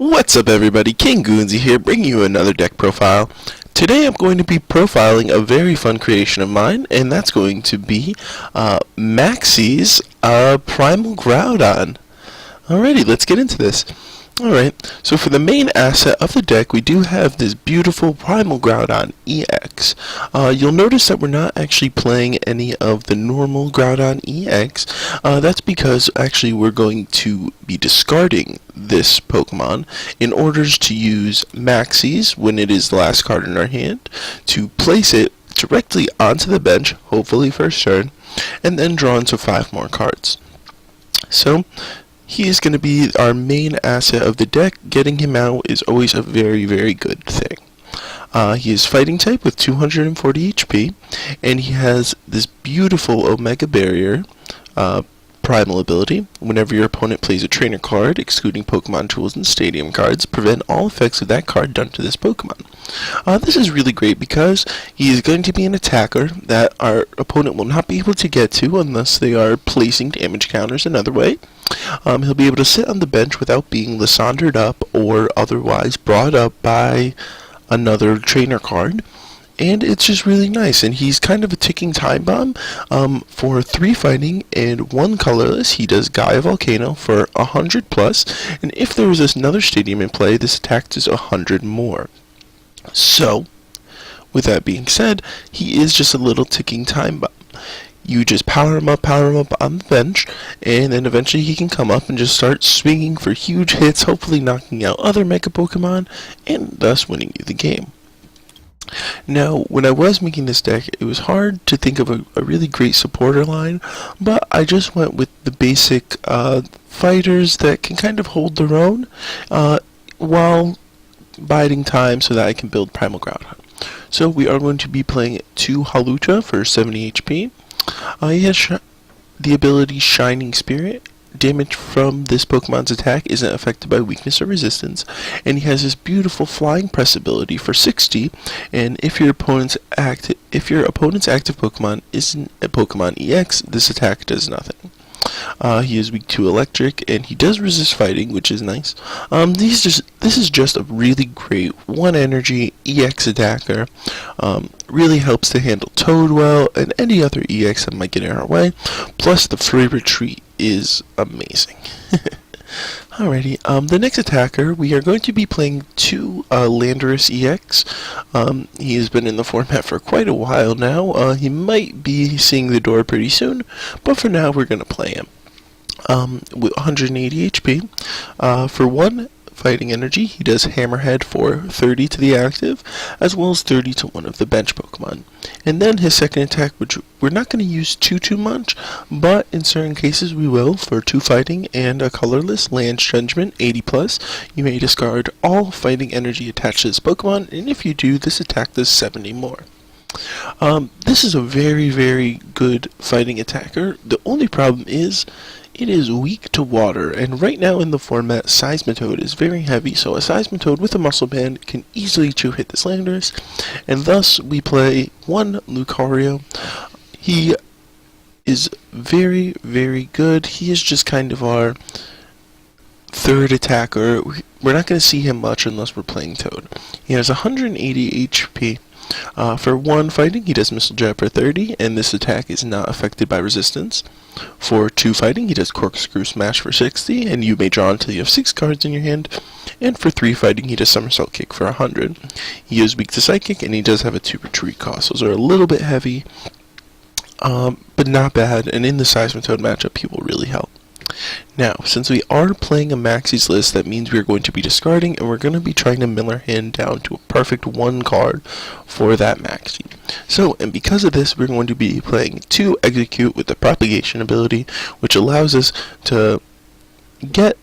What's up everybody, King Goonsie here, bringing you another deck profile. Today I'm going to be profiling a very fun creation of mine, and that's going to be Maxie's Primal Groudon. Alrighty, let's get into this. Alright, so for the main asset of the deck, we do have this beautiful Primal Groudon EX. You'll notice that we're not actually playing any of the normal Groudon EX. That's because actually we're going to be discarding this Pokemon in order to use Maxies when it is the last card in our hand, to place it directly onto the bench, hopefully first turn, and then draw into 5 more cards. So, he is going to be our main asset of the deck. Getting him out is always a very, very good thing. He is fighting type with 240 HP, and he has this beautiful Omega Barrier primal ability. Whenever your opponent plays a trainer card, excluding Pokemon tools and stadium cards, prevent all effects of that card done to this Pokemon. This is really great because he is going to be an attacker that our opponent will not be able to get to unless they are placing damage counters another way. He'll be able to sit on the bench without being Lissandered up or otherwise brought up by another trainer card. And it's just really nice, and he's kind of a ticking time bomb. For 3 fighting and 1 colorless, he does Gaia Volcano for 100 plus, and if there was another stadium in play, this attack does 100 more. So, with that being said, he is just a little ticking time bomb. You just power him up on the bench, and then eventually he can come up and just start swinging for huge hits, hopefully knocking out other Mega Pokemon, and thus winning you the game. Now, when I was making this deck, it was hard to think of a really great supporter line, but I just went with the basic fighters that can kind of hold their own while biding time so that I can build Primal Groudon. So we are going to be playing 2 Halucha for 70 HP. He has the ability Shining Spirit. Damage from this Pokemon's attack isn't affected by weakness or resistance, and he has this beautiful Flying Press ability for 60. And if your opponent's active Pokemon isn't a Pokemon EX, this attack does nothing. He is weak to electric, and he does resist fighting, which is nice. This is just a really great 1 energy EX attacker. Really helps to handle Toad well, and any other EX that might get in our way. Plus, the free retreat is amazing. Alrighty, the next attacker, we are going to be playing 2 Landorus EX. He has been in the format for quite a while now. He might be seeing the door pretty soon, but for now we're going to play him. With 180 HP. For 1 fighting energy, he does Hammerhead for 30 to the active, as well as 30 to one of the bench Pokemon. And then his second attack, which we're not going to use too much, but in certain cases we will, for 2 fighting and a colorless Land Judgment 80 plus. You may discard all fighting energy attached to this Pokemon, and if you do, this attack does 70 more. This is a very, very good fighting attacker. The only problem is it is weak to water, and right now in the format, Seismitoad is very heavy, so a Seismitoad with a Muscle Band can easily 2-hit this Landorus, and thus we play 1 Lucario. He is very, very good. He is just kind of our 3rd attacker. We're not going to see him much unless we're playing Toad. He has 180 HP. For 1 fighting, he does Missile Jab for 30, and this attack is not affected by resistance. For 2 fighting, he does Corkscrew Smash for 60, and you may draw until you have 6 cards in your hand. And for 3 fighting, he does Somersault Kick for 100. He is weak to Psychic, and he does have a 2 retreat cost. Those are a little bit heavy, but not bad, and in the Seismitoad matchup, he will really help. Now, since we are playing a Maxies list, that means we're going to be discarding, and we're going to be trying to mill our hand down to a perfect 1 card for that Maxie. So, and because of this, we're going to be playing 2 Execute with the Propagation ability, which allows us to get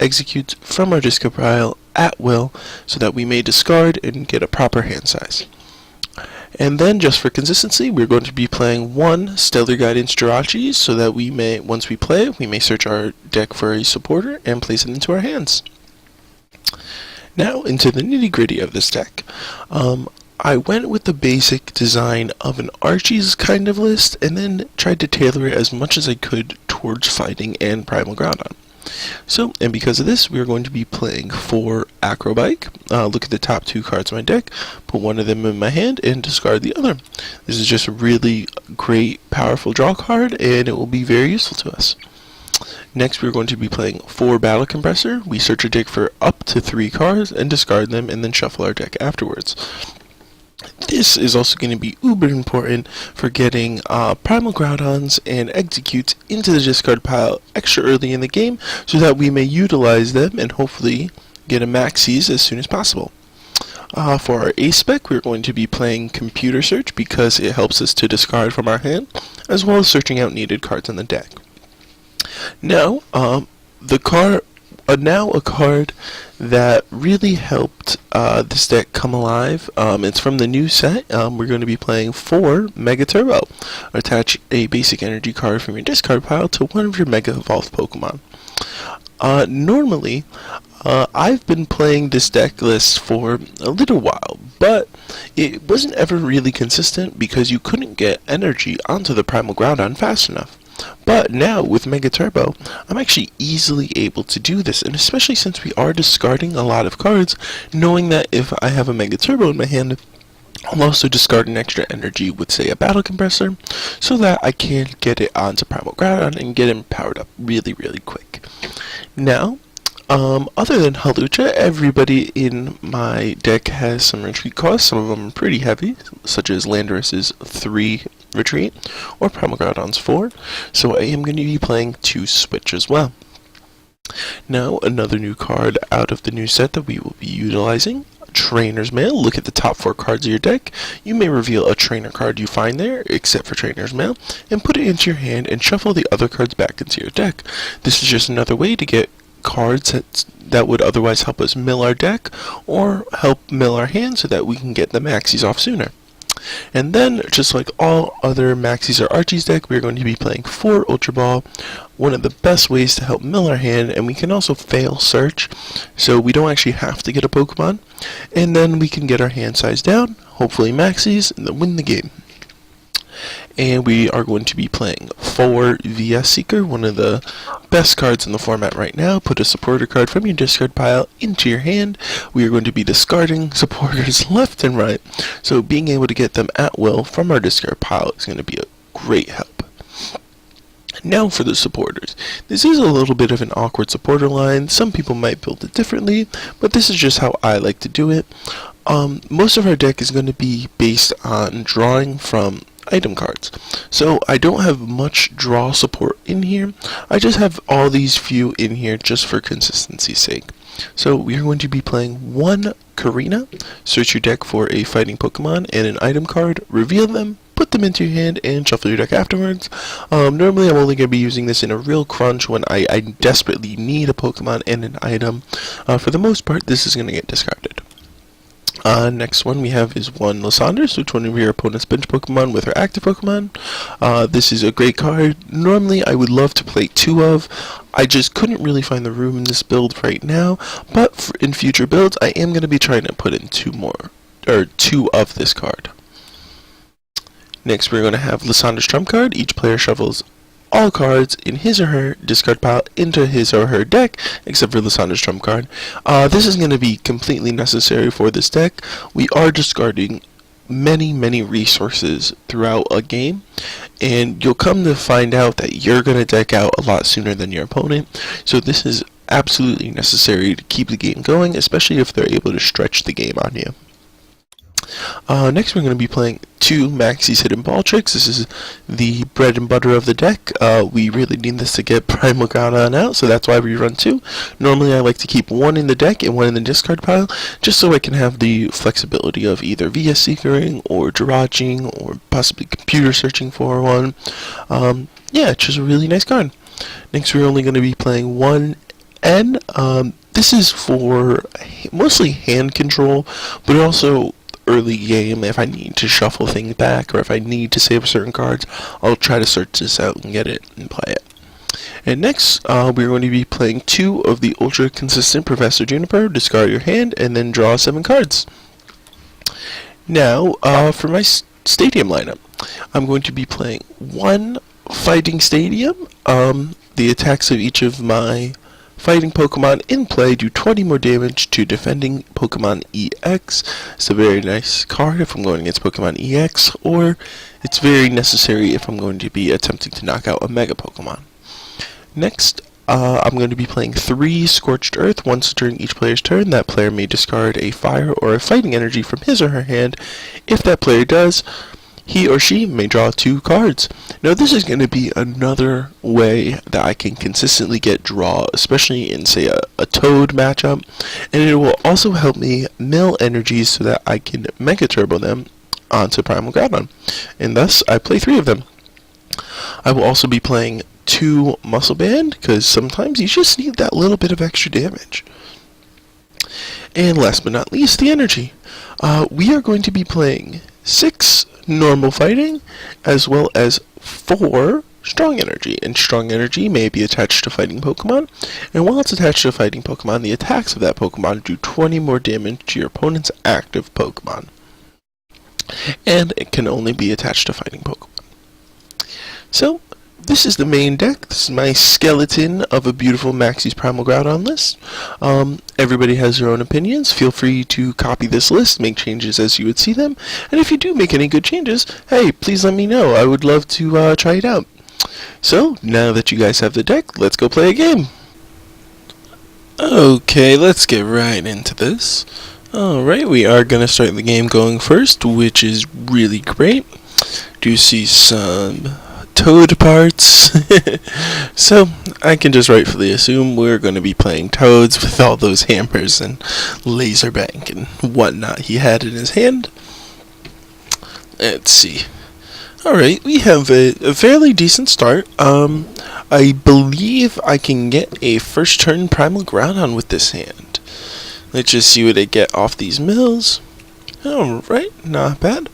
Executes from our discard pile at will, so that we may discard and get a proper hand size. And then, just for consistency, we're going to be playing 1 Stellar Guidance Jirachi, so that we may, once we play it, we may search our deck for a supporter and place it into our hands. Now, into the nitty-gritty of this deck. I went with the basic design of an Archie's kind of list, and then tried to tailor it as much as I could towards fighting and Primal Groudon. So, and because of this, we are going to be playing 4 Acrobike. Look at the top 2 cards of my deck, put one of them in my hand, and discard the other. This is just a really great, powerful draw card, and it will be very useful to us. Next, we're going to be playing 4 Battle Compressor. We search a deck for up to 3 cards and discard them, and then shuffle our deck afterwards. This is also going to be uber important for getting Primal Groudons and Executes into the discard pile extra early in the game, so that we may utilize them and hopefully get a Maxies as soon as possible. For our ace spec, we're going to be playing Computer Search because it helps us to discard from our hand, as well as searching out needed cards in the deck. Now, a card that really helped this deck come alive. It's from the new set. We're going to be playing 4 Mega Turbo. Attach a basic energy card from your discard pile to one of your Mega Evolved Pokemon. Normally, I've been playing this deck list for a little while, but it wasn't ever really consistent because you couldn't get energy onto the Primal Groudon fast enough. But now, with Mega Turbo, I'm actually easily able to do this, and especially since we are discarding a lot of cards, knowing that if I have a Mega Turbo in my hand, I'll also discard an extra energy with, say, a Battle Compressor, so that I can get it onto Primal Groudon and get him powered up really, really quick. Now, other than Hulucha, everybody in my deck has some retreat costs. Some of them are pretty heavy, such as Landorus's 3 retreat, or Primal Groudon's 4, so I am going to be playing 2 Switch as well. Now, another new card out of the new set that we will be utilizing, Trainer's Mail. Look at the top 4 cards of your deck. You may reveal a trainer card you find there, except for Trainer's Mail, and put it into your hand and shuffle the other cards back into your deck. This is just another way to get cards that would otherwise help us mill our deck, or help mill our hand so that we can get the Maxies off sooner. And then, just like all other Maxies or Archie's deck, we're going to be playing 4 Ultra Ball, one of the best ways to help mill our hand, and we can also fail search, so we don't actually have to get a Pokemon, and then we can get our hand size down, hopefully Maxies, and then win the game. And we are going to be playing 4 VS Seeker, one of the best cards in the format right now. Put a supporter card from your discard pile into your hand. We are going to be discarding supporters left and right, so being able to get them at will from our discard pile is going to be a great help. Now for the supporters. This is a little bit of an awkward supporter line. Some people might build it differently, but this is just how I like to do it. Most of our deck is going to be based on drawing from item cards. So I don't have much draw support in here. I just have all these few in here just for consistency's sake. So we are going to be playing 1 Karina. Search your deck for a fighting Pokemon and an item card, reveal them, put them into your hand, and shuffle your deck afterwards. Normally I'm only going to be using this in a real crunch when I desperately need a Pokemon and an item. For the most part, this is going to get discarded. Next one we have is 1 Lysandre, which one of your opponent's bench Pokemon with her active Pokemon. This is a great card. Normally I would love to play 2 of. I just couldn't really find the room in this build right now, but in future builds I am going to be trying to put in 2 of this card. Next we're going to have Lysandre's Trump card. Each player shuffles all cards in his or her discard pile into his or her deck, except for Lysandre's Trump card. This is going to be completely necessary for this deck. We are discarding many resources throughout a game, and you'll come to find out that you're going to deck out a lot sooner than your opponent, so this is absolutely necessary to keep the game going, especially if they're able to stretch the game on you. Next we're going to be playing 2 Maxie's Hidden Ball Tricks. This is the bread and butter of the deck. We really need this to get Primal Groudon out, so that's why we run 2. Normally I like to keep 1 in the deck and 1 in the discard pile, just so I can have the flexibility of either VS Seekering or Jiraching or possibly computer searching for one. Yeah, it's just a really nice card. Next we're only going to be playing 1 N. This is for mostly hand control, but also early game. If I need to shuffle things back, or if I need to save certain cards, I'll try to search this out and get it and play it. And next, we're going to be playing 2 of the ultra consistent Professor Juniper. Discard your hand and then draw 7 cards. Now, for my stadium lineup, I'm going to be playing 1 Fighting Stadium. The attacks of each of my fighting Pokemon in play do 20 more damage to defending Pokemon EX. It's a very nice card if I'm going against Pokemon EX, or it's very necessary if I'm going to be attempting to knock out a Mega Pokemon. Next, I'm going to be playing 3 Scorched Earth. Once during each player's turn, that player may discard a fire or a fighting energy from his or her hand. If that player does, he or she may draw 2 cards. Now this is going to be another way that I can consistently get draw, especially in, say, a Toad matchup, and it will also help me mill energies so that I can Mega Turbo them onto Primal Groudon, and thus I play 3 of them. I will also be playing 2 Muscle Band, because sometimes you just need that little bit of extra damage. And last but not least, the energy. We are going to be playing 6 normal fighting, as well as 4 strong energy. And strong energy may be attached to fighting Pokemon, and while it's attached to a fighting Pokemon, the attacks of that Pokemon do 20 more damage to your opponent's active Pokemon. And it can only be attached to fighting Pokemon. So, this is the main deck. This is my skeleton of a beautiful Maxie's Primal Groudon list. Everybody has their own opinions. Feel free to copy this list, make changes as you would see them. And if you do make any good changes, hey, please let me know. I would love to try it out. So, now that you guys have the deck, let's go play a game. Okay, let's get right into this. Alright, we are going to start the game going first, which is really great. Do see some Toad parts. So I can just rightfully assume we're going to be playing Toads with all those hammers and laser bank and whatnot he had in his hand. Let's see. Alright, we have a fairly decent start. I believe I can get a first turn Primal Groudon with this hand. Let's just see what I get off these mills. Alright, not bad.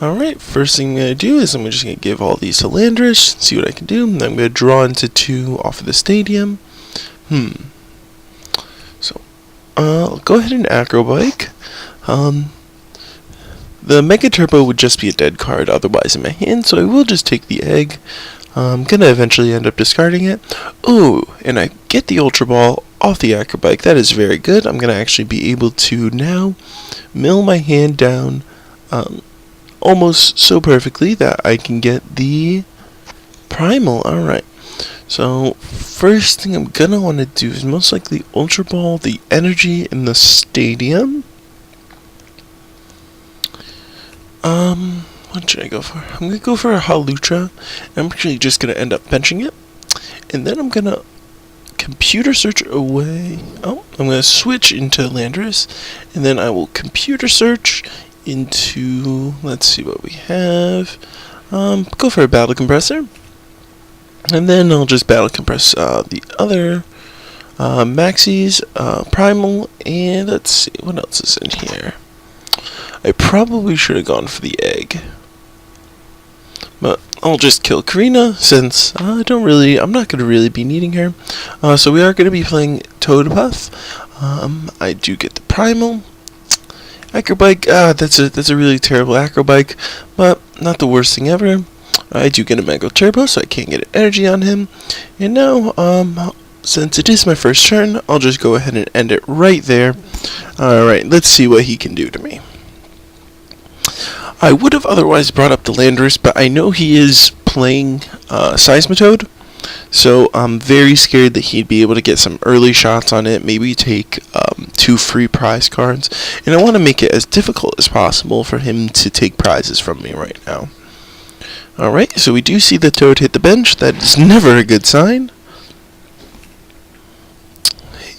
Alright, first thing I'm going to do is I'm just going to give all these to Landorus, see what I can do. Then I'm going to draw into 2 off of the stadium. So, I'll go ahead and Acro Bike. The Mega Turbo would just be a dead card otherwise in my hand, so I will just take the egg. I'm going to eventually end up discarding it. Ooh, and I get the Ultra Ball off the Acro Bike. That is very good. I'm going to actually be able to now mill my hand down almost so perfectly that I can get the Primal. Alright, so first thing I'm gonna want to do is most likely Ultra Ball the energy in the stadium. What should I go for? I'm gonna go for a Hawlucha. I'm actually just gonna end up benching it, and then I'm gonna computer search away. I'm gonna switch into Landorus, and then I will computer search into, let's see what we have. Go for a Battle Compressor, and then I'll just Battle Compress the other Maxies, Primal, and let's see what else is in here. I probably should have gone for the egg, but I'll just kill Karina since I'm not going to really be needing her. So we are going to be playing Togepuff. I do get the Primal. Acro Bike, that's a really terrible Acro Bike, but not the worst thing ever. I do get a Mega Turbo, so I can't get an energy on him. And now, since it is my first turn, I'll just go ahead and end it right there. Alright, let's see what he can do to me. I would have otherwise brought up the Landorus, but I know he is playing Seismitoad. So I'm very scared that he'd be able to get some early shots on it, maybe take 2 free prize cards, and I want to make it as difficult as possible for him to take prizes from me right now. Alright, so we do see the Toad hit the bench. That is never a good sign.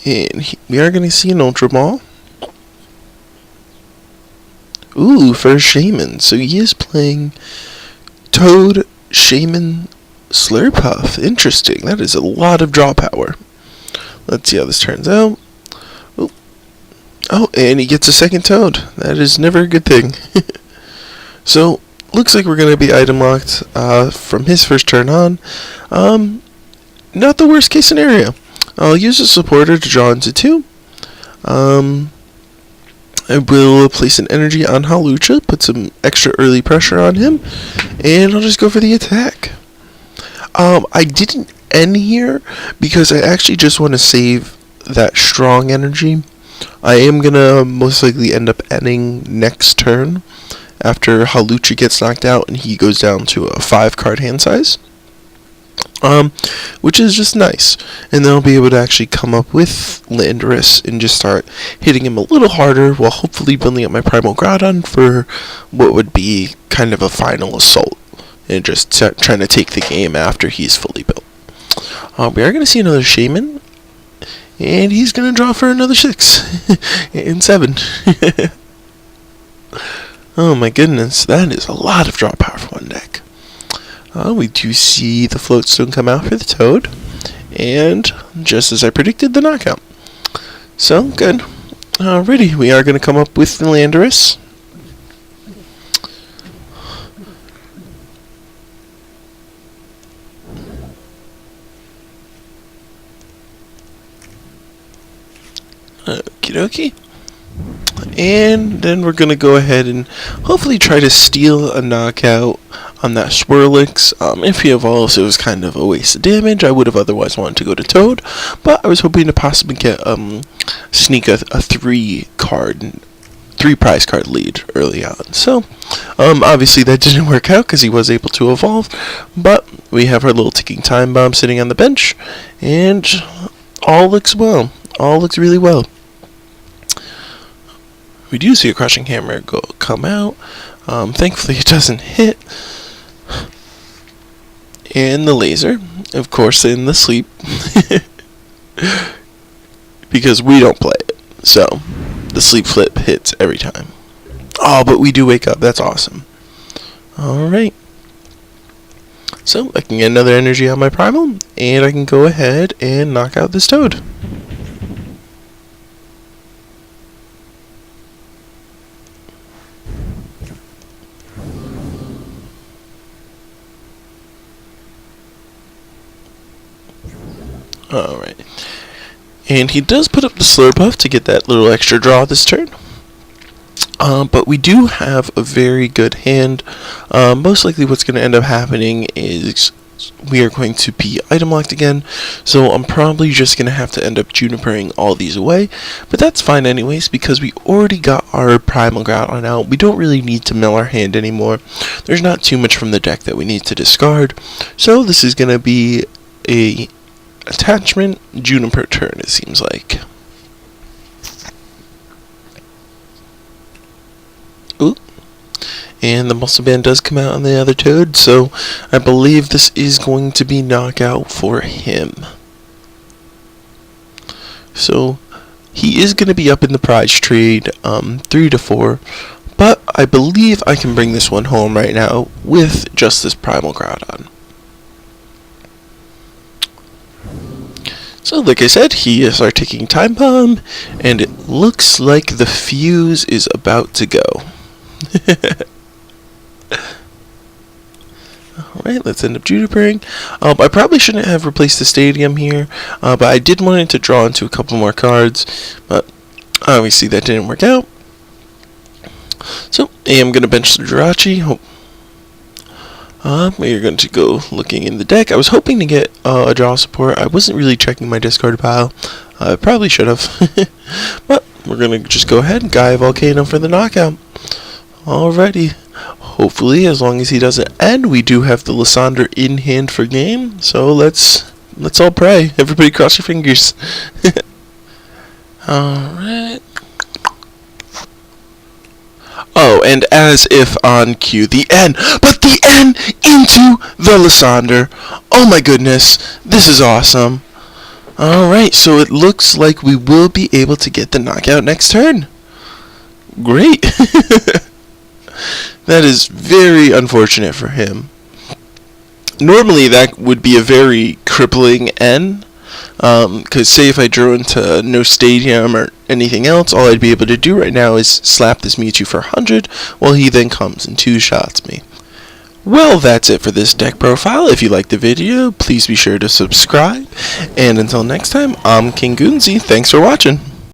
And we are going to see an Ultra Ball. Ooh, for a Shaman. So he is playing Toad, Shaman, Slurpuff. Interesting. That is a lot of draw power. Let's see how this turns out. Ooh. Oh, and he gets a second Toad. That is never a good thing. So, looks like we're going to be item locked from his first turn on. Not the worst case scenario. I'll use a supporter to draw into 2. I will place an energy on Hawlucha, put some extra early pressure on him, and I'll just go for the attack. I didn't N here because I actually just want to save that strong energy. I am going to most likely end up ending next turn after Huluchi gets knocked out and he goes down to a 5-card hand size. Which is just nice. And then I'll be able to actually come up with Lunice and just start hitting him a little harder while hopefully building up my Primal Groudon for what would be kind of a final assault. And just trying to take the game after he's fully built. We are going to see another Shaman. And he's going to draw for another 6 and 7. Oh my goodness, that is a lot of draw power for one deck. We do see the Floatstone come out for the Toad, and just as I predicted, the knockout. So, good. Alrighty, we are going to come up with the Lunice. Okie dokie. And then we're going to go ahead and hopefully try to steal a knockout on that Swirlix. If he evolves, it was kind of a waste of damage. I would have otherwise wanted to go to Toad, but I was hoping to possibly get sneak a 3 prize card lead early on. So, obviously that didn't work out because he was able to evolve, but we have our little ticking time bomb sitting on the bench, and all looks well. All looks really well. We do see a Crushing Hammer come out. Thankfully it doesn't hit. And the laser, of course, in the sleep. Because we don't play it. So, the sleep flip hits every time. Oh, but we do wake up. That's awesome. Alright. So, I can get another energy on my Primal. And I can go ahead and knock out this Toad. Alright. And he does put up the Slurpuff to get that little extra draw this turn. But we do have a very good hand. Most likely what's going to end up happening is we are going to be item locked again. So I'm probably just going to have to end up Junipering all these away. But that's fine anyways because we already got our Primal Groudon out. We don't really need to mill our hand anymore. There's not too much from the deck that we need to discard. So this is going to be a attachment Juniper turn, it seems like. Ooh. And the Muscle Band does come out on the other Toad, so I believe this is going to be knockout for him. So he is going to be up in the prize trade 3 to 4, but I believe I can bring this one home right now with just this Primal Groudon. So, like I said, he is our ticking time bomb, and it looks like the fuse is about to go. Alright, let's end up Junipering. I probably shouldn't have replaced the Stadium here, but I did want it to draw into a couple more cards, but obviously that didn't work out. So, I am going to bench the Jirachi. We're going to go looking in the deck. I was hoping to get a draw support. I wasn't really checking my discard pile. I probably should have. But we're going to just go ahead and Gaia Volcano for the knockout. Alrighty. Hopefully, as long as he doesn't end, we do have the Lysandre in hand for game. So let's all pray. Everybody cross your fingers. Alright. Oh, and as if on cue, the N, but the N into the Lysandre. Oh my goodness, this is awesome. Alright, so it looks like we will be able to get the knockout next turn. Great. That is very unfortunate for him. Normally that would be a very crippling N. Because say if I drew into no Stadium or anything else, all I'd be able to do right now is slap this Mewtwo for 100, while he then comes and 2-shots me. Well, that's it for this deck profile. If you liked the video, please be sure to subscribe. And until next time, I'm King Goonsie. Thanks for watching.